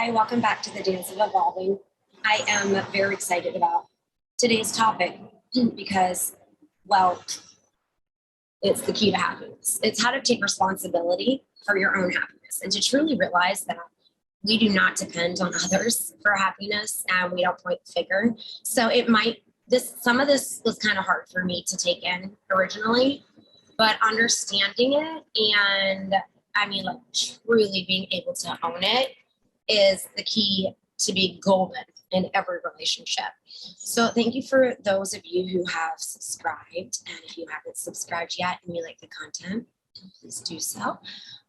Hi, welcome back to the Dance of Evolving. I am very excited about today's topic because, well, it's the key to happiness. It's how to take responsibility for your own happiness and to truly realize that we do not depend on others for happiness and we don't point the finger. So some of this was kind of hard for me to take in originally, but understanding it and like truly being able to own it is the key to be golden in every relationship. So thank you for those of you who have subscribed. And if you haven't subscribed yet and you like the content, please do so.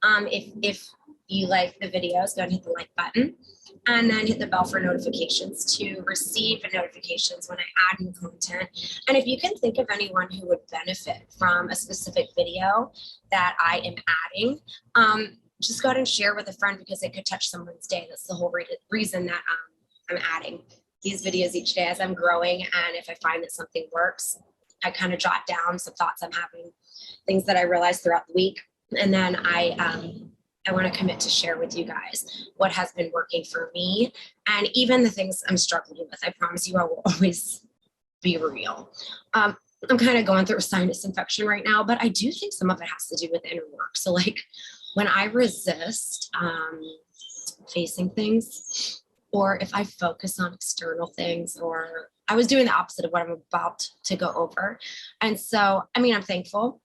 If you like the videos, go and hit the like button and then hit the bell for notifications to receive notifications when I add new content. And if you can think of anyone who would benefit from a specific video that I am adding, just go ahead and share with a friend because it could touch someone's day. That's the whole reason that I'm adding these videos each day as I'm growing. And if I find that something works, I kind of jot down some thoughts I'm having, things that I realize throughout the week. And then I want to commit to share with you guys what has been working for me and even the things I'm struggling with. I promise you I will always be real. I'm kind of going through a sinus infection right now, but I do think some of it has to do with inner work. So like when I resist facing things, or if I focus on external things, or I was doing the opposite of what I'm about to go over. And so, I'm thankful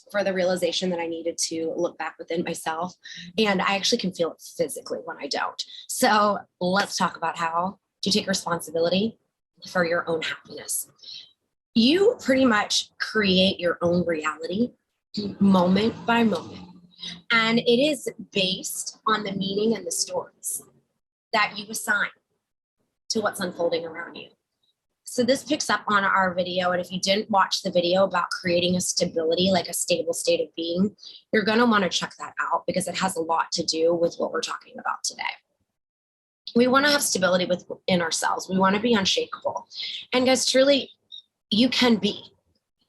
for the realization that I needed to look back within myself. And I actually can feel it physically when I don't. So let's talk about how to take responsibility for your own happiness. You pretty much create your own reality moment by moment. And it is based on the meaning and the stories that you assign to what's unfolding around you. So this picks up on our video. And if you didn't watch the video about creating a stability, like a stable state of being, you're going to want to check that out because it has a lot to do with what we're talking about today. We want to have stability within ourselves. We want to be unshakable. And guys, truly, you can be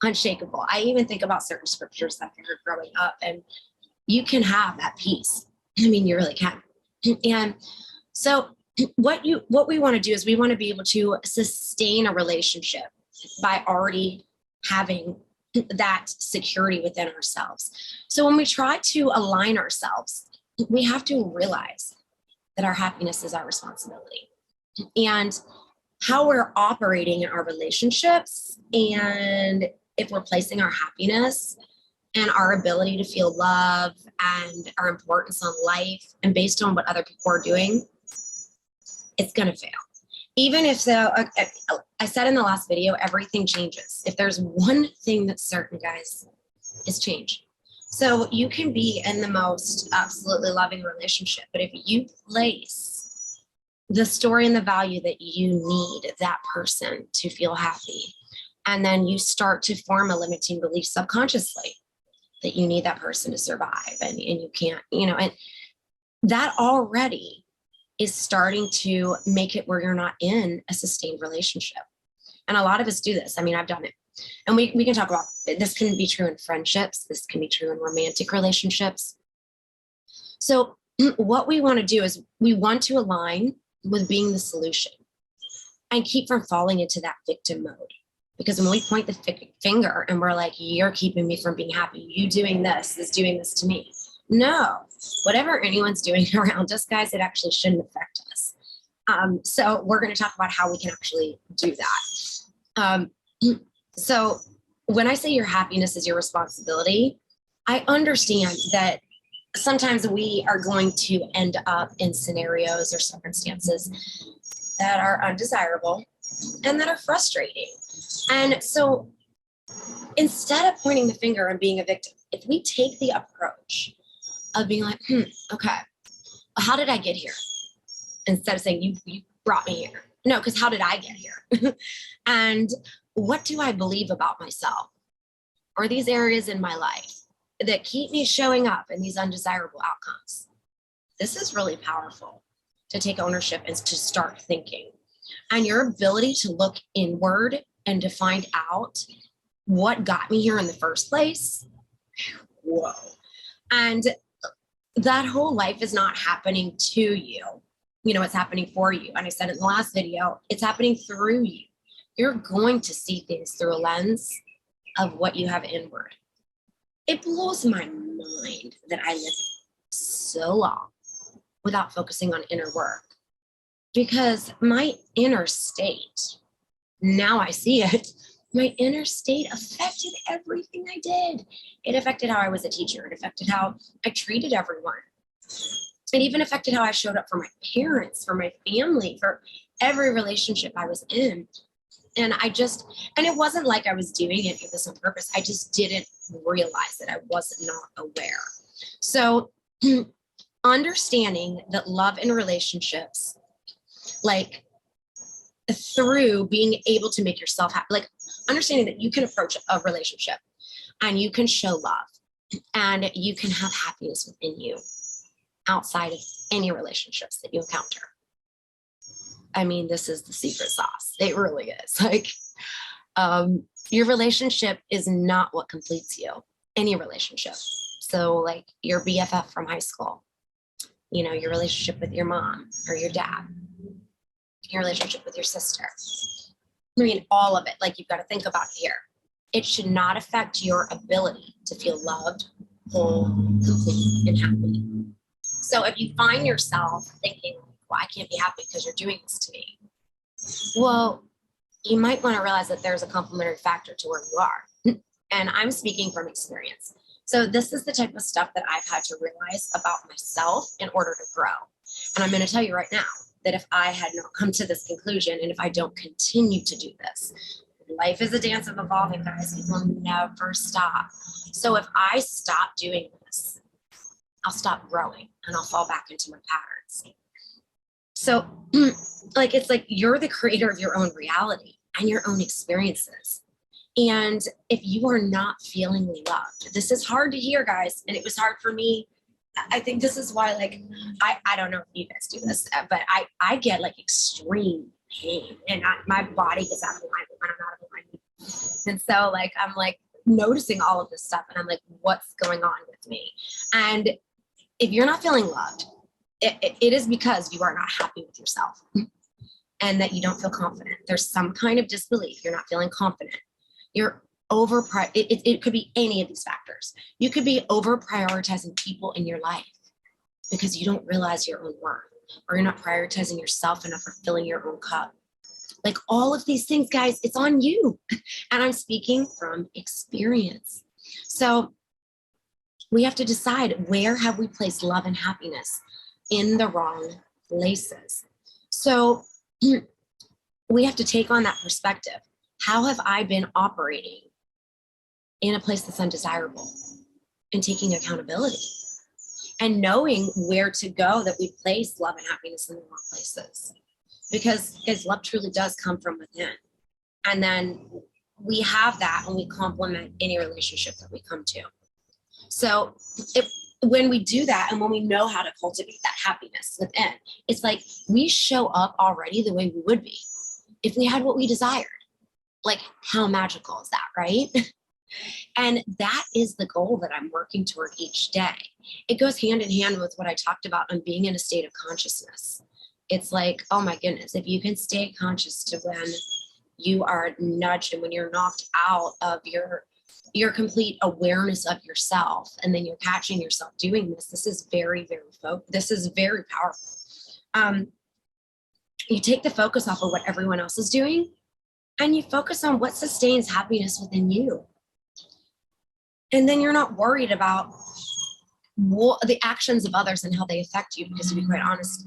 unshakable. I even think about certain scriptures that I heard growing up, and you can have that peace. You really can. And so what we want to do is we want to be able to sustain a relationship by already having that security within ourselves. So when we try to align ourselves, we have to realize that our happiness is our responsibility. And how we're operating in our relationships, and if we're placing our happiness and our ability to feel love and our importance on life and based on what other people are doing, it's going to fail. Even if I said in the last video, everything changes. If there's one thing that's certain, guys, is change. So you can be in the most absolutely loving relationship, but if you place the story and the value that you need that person to feel happy, and then you start to form a limiting belief subconsciously that you need that person to survive and you can't, and that already is starting to make it where you're not in a sustained relationship. And a lot of us do this. I've done it. And we can talk about it. This can be true in friendships. This can be true in romantic relationships. So what we want to do is we want to align with being the solution and keep from falling into that victim mode. Because when we point the finger and we're like, you're keeping me from being happy, you doing this is doing this to me. No, whatever anyone's doing around us, guys, it actually shouldn't affect us. So we're going to talk about how we can actually do that. So when I say your happiness is your responsibility, I understand that sometimes we are going to end up in scenarios or circumstances that are undesirable and that are frustrating. And so instead of pointing the finger and being a victim, if we take the approach of being like, okay, how did I get here? Instead of saying, you brought me here. No, because how did I get here? And what do I believe about myself? Or these areas in my life that keep me showing up in these undesirable outcomes? This is really powerful to take ownership and to start thinking. And your ability to look inward and to find out what got me here in the first place. Whoa. And that whole life is not happening to you. it's happening for you. And I said in the last video, it's happening through you. You're going to see things through a lens of what you have inward. It blows my mind that I lived so long without focusing on inner work, because my inner state, now I see it, my inner state affected everything I did. It affected how I was a teacher. It affected how I treated everyone. It even affected how I showed up for my parents, for my family, for every relationship I was in. And it wasn't like I was doing it on purpose. I just didn't realize that I was not aware. So understanding that love in relationships, like through being able to make yourself happy, like understanding that you can approach a relationship and you can show love and you can have happiness within you outside of any relationships that you encounter. I mean, this is the secret sauce. It really is. Like, your relationship is not what completes you, any relationship. So like your BFF from high school, your relationship with your mom or your dad, your relationship with your sister. I mean, all of it, like you've got to think about here. It should not affect your ability to feel loved, whole, complete, and happy. So if you find yourself thinking, well, I can't be happy because you're doing this to me, well, you might want to realize that there's a complementary factor to where you are. And I'm speaking from experience. So this is the type of stuff that I've had to realize about myself in order to grow. And I'm going to tell you right now that if I had not come to this conclusion, and if I don't continue to do this, life is a dance of evolving, guys. It will never stop. So if I stop doing this, I'll stop growing and I'll fall back into my patterns. So like, it's like you're the creator of your own reality and your own experiences. And if you are not feeling loved, this is hard to hear, guys. And it was hard for me. I think this is why, like, I don't know if you guys do this, but I get like extreme pain and my body gets out of alignment when I'm out of alignment. And so like, I'm like noticing all of this stuff and I'm like, what's going on with me? And if you're not feeling loved, it is because you are not happy with yourself and that you don't feel confident. There's some kind of disbelief. You're not feeling confident. You're it could be any of these factors. You could be over prioritizing people in your life because you don't realize your own worth, or you're not prioritizing yourself enough or filling your own cup. Like all of these things, guys, it's on you. And I'm speaking from experience. So we have to decide, where have we placed love and happiness in the wrong places? So we have to take on that perspective. How have I been operating in a place that's undesirable, and taking accountability and knowing where to go, that we place love and happiness in the wrong places? Because love truly does come from within. And then we have that when we complement any relationship that we come to. So when we do that and when we know how to cultivate that happiness within, it's like we show up already the way we would be if we had what we desired. Like, how magical is that, right? And that is the goal that I'm working toward each day. It goes hand in hand with what I talked about on being in a state of consciousness. It's like, oh my goodness, if you can stay conscious to when you are nudged and when you're knocked out of your complete awareness of yourself, and then you're catching yourself doing this, this is very, this is very powerful. You take the focus off of what everyone else is doing, and you focus on what sustains happiness within you. And then you're not worried about the actions of others and how they affect you, because to be quite honest,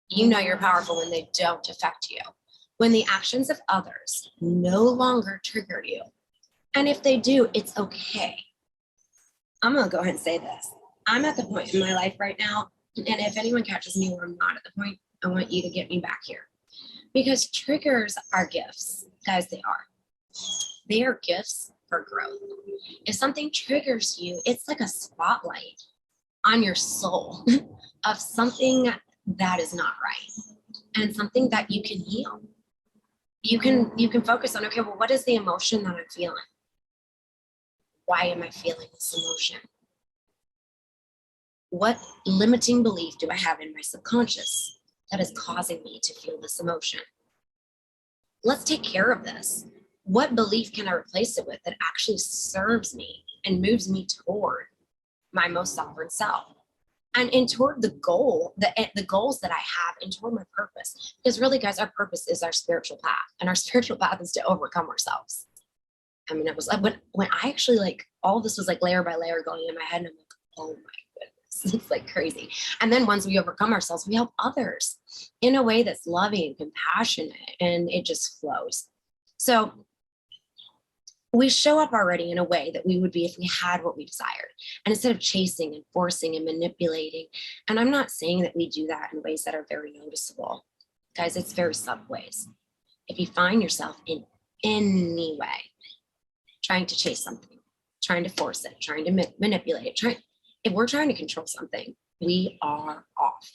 you know you're powerful when they don't affect you. When the actions of others no longer trigger you. And if they do, it's okay. I'm going to go ahead and say this. I'm at the point in my life right now, and if anyone catches me where I'm not at the point, I want you to get me back here. Because triggers are gifts. Guys, they are. They are gifts for growth. If something triggers you, it's like a spotlight on your soul of something that is not right and something that you can heal. You can focus on, okay, well, what is the emotion that I'm feeling? Why am I feeling this emotion? What limiting belief do I have in my subconscious that is causing me to feel this emotion? Let's take care of this. What belief can I replace it with that actually serves me and moves me toward my most sovereign self? And toward the goal, the goals that I have, and toward my purpose. Because really, guys, our purpose is our spiritual path, and our spiritual path is to overcome ourselves. I mean, it was like when I actually like all of this was like layer by layer going in my head, and I'm like, oh my goodness, it's like crazy. And then once we overcome ourselves, we help others in a way that's loving and compassionate, and it just flows. So we show up already in a way that we would be if we had what we desired. And instead of chasing and forcing and manipulating, and I'm not saying that we do that in ways that are very noticeable. Guys, it's very subtle ways. If you find yourself in any way trying to chase something, trying to force it, trying to manipulate it, if we're trying to control something, we are off.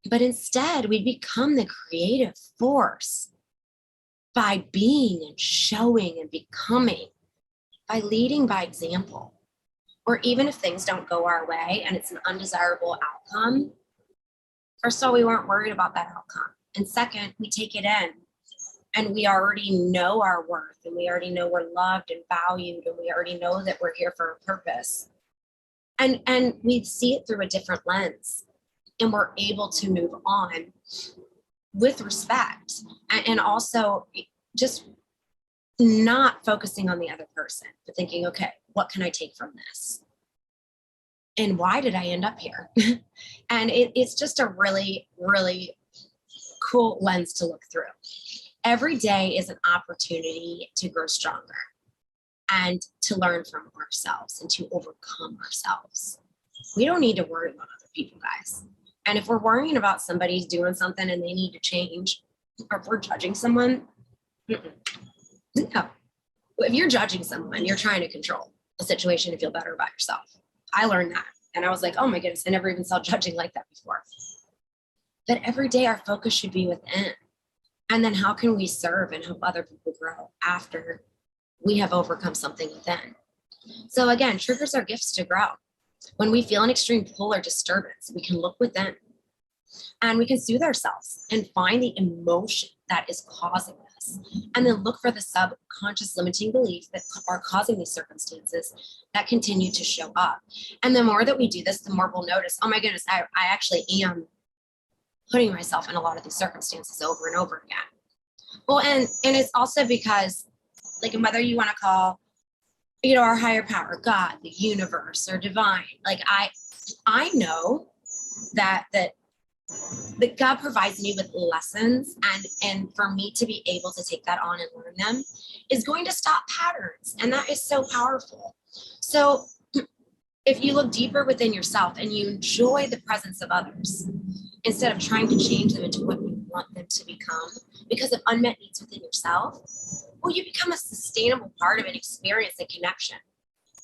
But instead, we become the creative force by being and showing and becoming, by leading by example. Or even if things don't go our way and it's an undesirable outcome, first of all, we weren't worried about that outcome. And second, we take it in and we already know our worth, and we already know we're loved and valued, and we already know that we're here for a purpose. And we see it through a different lens, and we're able to move on with respect, and also just not focusing on the other person, but thinking, okay, what can I take from this? And why did I end up here? And it's just a really, really cool lens to look through. Every day is an opportunity to grow stronger and to learn from ourselves and to overcome ourselves. We don't need to worry about other people, guys. And if we're worrying about somebody's doing something and they need to change, or if we're judging someone, no. If you're judging someone, you're trying to control a situation to feel better about yourself. I learned that. And I was like, oh my goodness, I never even saw judging like that before. But every day our focus should be within. And then how can we serve and help other people grow after we have overcome something within? So again, triggers are gifts to grow. When we feel an extreme pull or disturbance, we can look within and we can soothe ourselves and find the emotion that is causing this, and then look for the subconscious limiting beliefs that are causing these circumstances that continue to show up. And the more that we do this, the more we'll notice, oh my goodness, I actually am putting myself in a lot of these circumstances over and over again. Well, and it's also because, like, whether you want to call, you know, our higher power, God, the universe, or divine, like I know that God provides me with lessons, and for me to be able to take that on and learn them is going to stop patterns, and that is so powerful. So if you look deeper within yourself and you enjoy the presence of others instead of trying to change them into what you want them to become because of unmet needs within yourself, well, you become a sustainable part of an experience and connection,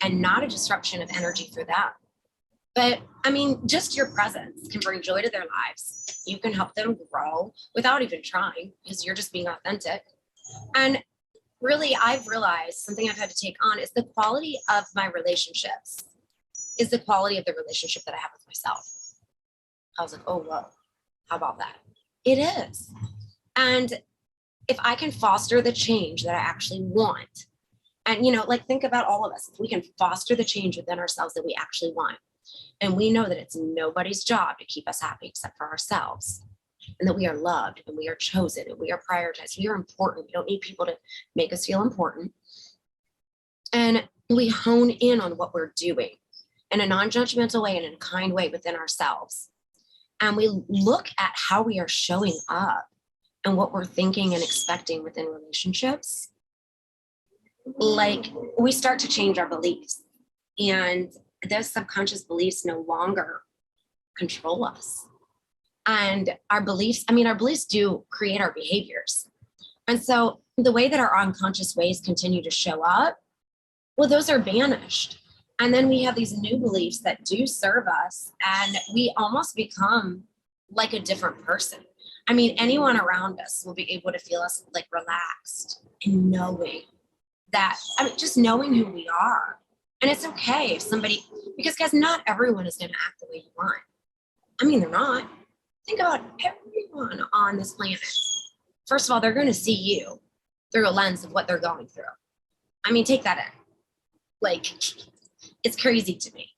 and not a disruption of energy for them. But I mean, just your presence can bring joy to their lives. You can help them grow without even trying, because you're just being authentic. And really, I've realized something I've had to take on is the quality of my relationships is the quality of the relationship that I have with myself. I was like, oh, whoa, how about that? It is. And if I can foster the change that I actually want, and, you know, like, think about all of us, if we can foster the change within ourselves that we actually want, and we know that it's nobody's job to keep us happy except for ourselves, and that we are loved and we are chosen and we are prioritized. We are important. We don't need people to make us feel important. And we hone in on what we're doing in a non-judgmental way and in a kind way within ourselves. And we look at how we are showing up and what we're thinking and expecting within relationships. Like, we start to change our beliefs, and those subconscious beliefs no longer control us. And our beliefs do create our behaviors. And so the way that our unconscious ways continue to show up, well, those are banished. And then we have these new beliefs that do serve us, and we almost become like a different person. I mean, anyone around us will be able to feel us like relaxed and knowing that, I mean, just knowing who we are. And it's okay if somebody, because guys, not everyone is going to act the way you want. I mean, they're not. think about everyone on this planet. First of all, they're going to see you through a lens of what they're going through. I mean, take that in. Like, it's crazy to me.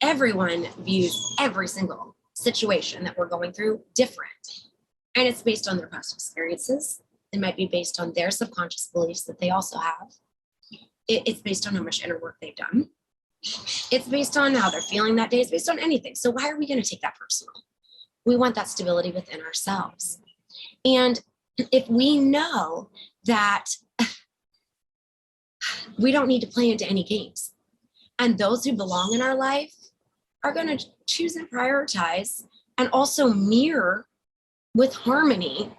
Everyone views every single situation that we're going through different. And it's based on their past experiences. It might be based on their subconscious beliefs that they also have. It's based on how much inner work they've done. It's based on how they're feeling that day. It's based on anything. So why are we going to take that personal? We want that stability within ourselves. And if we know that we don't need to play into any games, and those who belong in our life are going to choose and prioritize and also mirror with harmony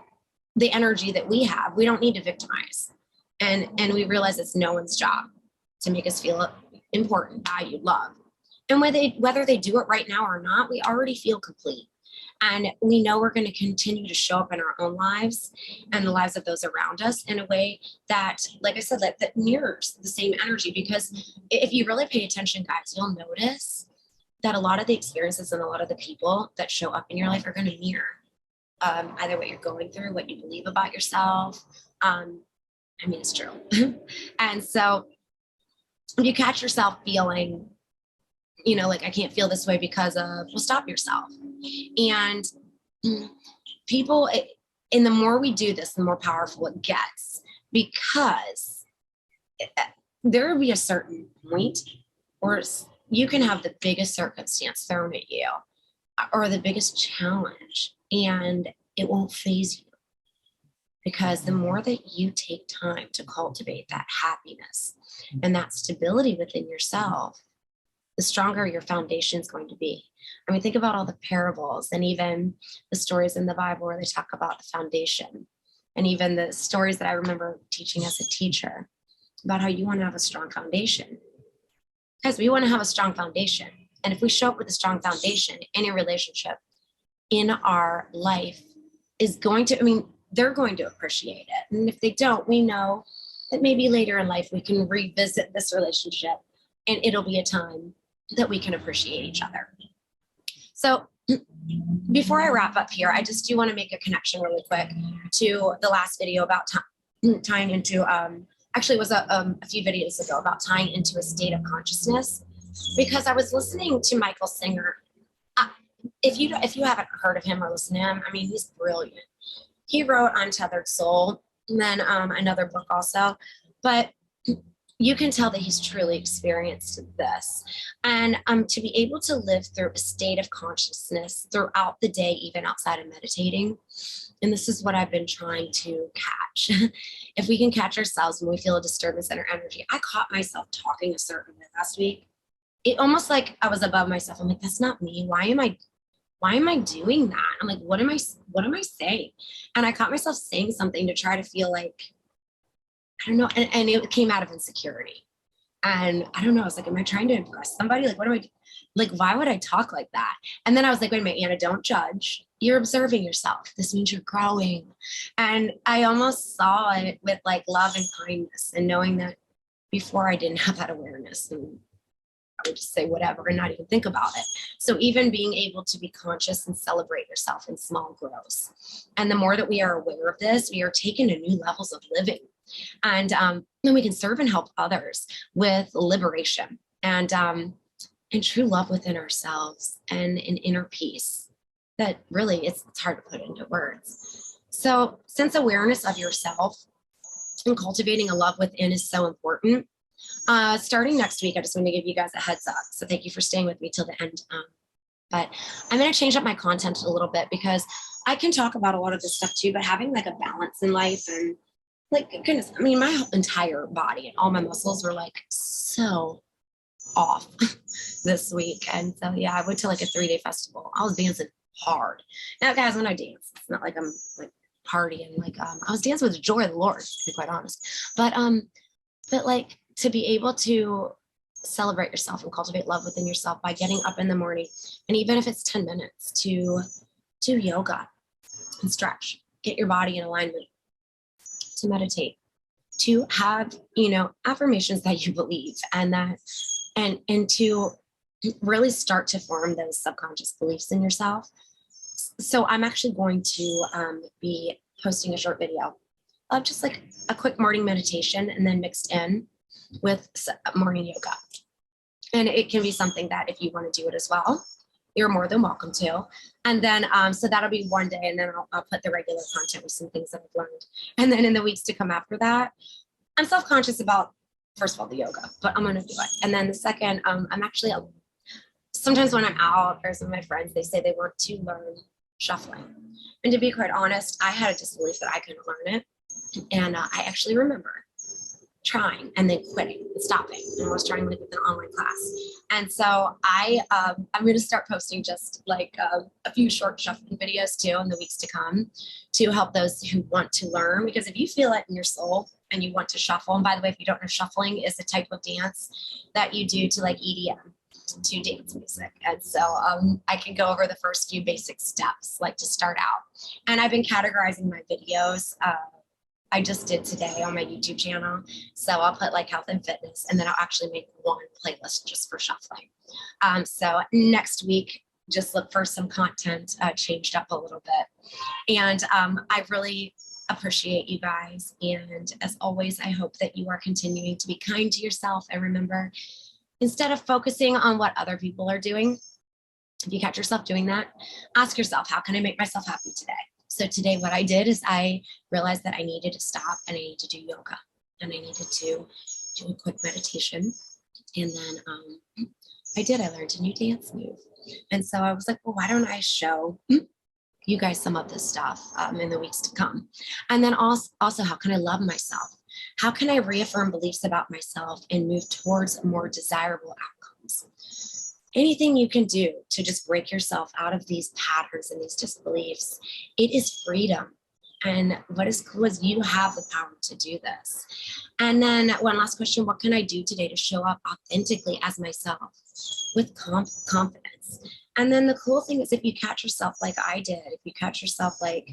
the energy that we have. We don't need to victimize. And we realize it's no one's job to make us feel important, valued, loved. And whether they do it right now or not, we already feel complete. And we know we're going to continue to show up in our own lives and the lives of those around us in a way that, like I said, that mirrors the same energy. Because if you really pay attention, guys, you'll notice that a lot of the experiences and a lot of the people that show up in your life are going to mirror either what you're going through, what you believe about yourself. I mean, it's true. And so if you catch yourself feeling, like I can't feel this way because of, well, stop yourself. And people, and the more we do this, the more powerful it gets, because there will be a certain point where you can have the biggest circumstance thrown at you or the biggest challenge, and it won't faze you. Because the more that you take time to cultivate that happiness and that stability within yourself, the stronger your foundation is going to be. I mean, think about all the parables and even the stories in the Bible where they talk about the foundation, and even the stories that I remember teaching as a teacher about how you want to have a strong foundation. Because we want to have a strong foundation. And if we show up with a strong foundation, any relationship in our life is going to, they're going to appreciate it. And if they don't, we know that maybe later in life we can revisit this relationship and it'll be a time that we can appreciate each other. So before I wrap up here, I just do want to make a connection really quick to the last video about tying into, actually it was a few videos ago about tying into a state of consciousness, because I was listening to Michael Singer. If you haven't heard of him or listened to him, he's brilliant. He wrote Untethered Soul and then another book also, but you can tell that he's truly experienced this. And to be able to live through a state of consciousness throughout the day, even outside of meditating, and this is what I've been trying to catch. If we can catch ourselves when we feel a disturbance in our energy. I caught myself talking a certain way last week. It almost like I was above myself. I'm like, that's not me. Why am I doing that? I'm like, what am I saying? And I caught myself saying something to try to feel like, I don't know. And it came out of insecurity. And I don't know. I was like, am I trying to impress somebody? Like, what am I, like, why would I talk like that? And then I was like, wait a minute, Anna, don't judge. You're observing yourself. This means you're growing. And I almost saw it with like love and kindness, and knowing that before I didn't have that awareness, and I would just say whatever and not even think about it. So even being able to be conscious and celebrate yourself in small growths. And the more that we are aware of this, we are taken to new levels of living. And then we can serve and help others with liberation and true love within ourselves and an inner peace that really it's hard to put into words. So since awareness of yourself and cultivating a love within is so important, starting next week, I just want to give you guys a heads up. So thank you for staying with me till the end. But I'm going to change up my content a little bit because I can talk about a lot of this stuff too, but having like a balance in life and like, goodness, my entire body and all my muscles were like so off this week. And so, yeah, I went to like a 3-day festival. I was dancing hard. Now, guys, when I dance, it's not like I'm like partying. Like, I was dancing with the joy of the Lord, to be quite honest. But like to be able to celebrate yourself and cultivate love within yourself by getting up in the morning, and even if it's 10 minutes to do yoga and stretch, get your body in alignment, to meditate, to have, affirmations that you believe and that, and to really start to form those subconscious beliefs in yourself. So I'm actually going to be posting a short video of just like a quick morning meditation and then mixed in with morning yoga. And it can be something that if you want to do it as well, you're more than welcome to. And then, so that'll be one day, and then I'll put the regular content with some things that I've learned. And then in the weeks to come after that, I'm self-conscious about, first of all, the yoga, but I'm going to do it. And then the second, I'm actually, sometimes when I'm out, or some of my friends, they say they want to learn shuffling. And to be quite honest, I had a disbelief that I couldn't learn it. And I actually remember trying and then quitting and stopping. And I was trying like with an online class. And so I'm going to start posting just like a few short shuffling videos too in the weeks to come to help those who want to learn. Because if you feel it in your soul and you want to shuffle, and by the way, if you don't know, shuffling is a type of dance that you do to like EDM, to dance music. And so I can go over the first few basic steps, like to start out. And I've been categorizing my videos. I just did today on my YouTube channel. So I'll put like health and fitness, and then I'll actually make one playlist just for shuffling. So next week, just look for some content changed up a little bit. And I really appreciate you guys. And as always, I hope that you are continuing to be kind to yourself. And remember, instead of focusing on what other people are doing, if you catch yourself doing that, ask yourself, how can I make myself happy today? So today what I did is I realized that I needed to stop and I needed to do yoga, and I needed to do a quick meditation. And then I learned a new dance move. And so I was like, well, why don't I show you guys some of this stuff in the weeks to come? And then also, how can I love myself? How can I reaffirm beliefs about myself and move towards more desirable outcomes? Anything you can do to just break yourself out of these patterns and these disbeliefs, it is freedom. And what is cool is you have the power to do this. And then one last question, what can I do today to show up authentically as myself with confidence? And then the cool thing is if you catch yourself like I did, if you catch yourself like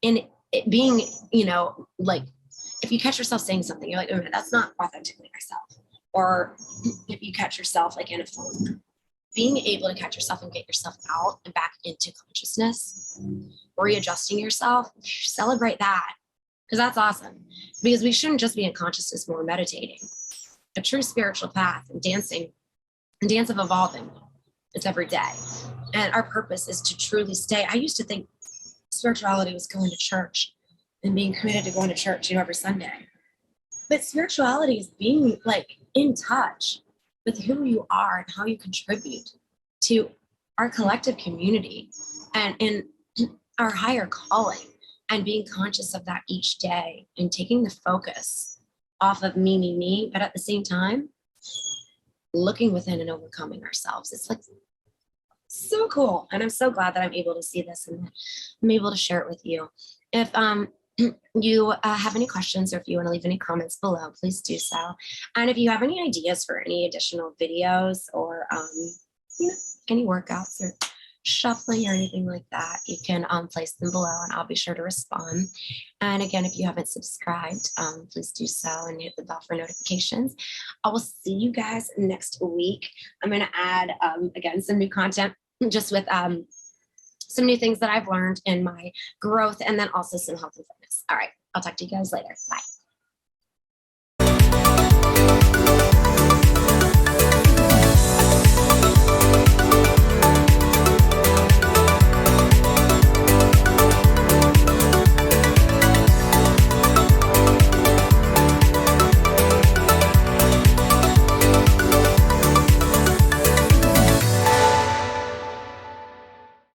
in it being, like if you catch yourself saying something, you're like, oh, that's not authentically myself. Or if you catch yourself like in a phone, being able to catch yourself and get yourself out and back into consciousness, readjusting yourself, celebrate that, because that's awesome. Because we shouldn't just be in consciousness when we're meditating. A true spiritual path and dancing, and dance of evolving, it's every day. And our purpose is to truly stay. I used to think spirituality was going to church and being committed to going to church, every Sunday. But spirituality is being like in touch with who you are and how you contribute to our collective community and in our higher calling, and being conscious of that each day and taking the focus off of me, but at the same time, looking within and overcoming ourselves. It's like so cool. And I'm so glad that I'm able to see this and I'm able to share it with you. If you have any questions, or if you want to leave any comments below, please do so. And if you have any ideas for any additional videos or any workouts or shuffling or anything like that, you can place them below and I'll be sure to respond. And again, if you haven't subscribed, please do so and hit the bell for notifications. I will see you guys next week. I'm going to add again some new content just with some new things that I've learned in my growth, and then also some health and fitness. All right, I'll talk to you guys later. Bye.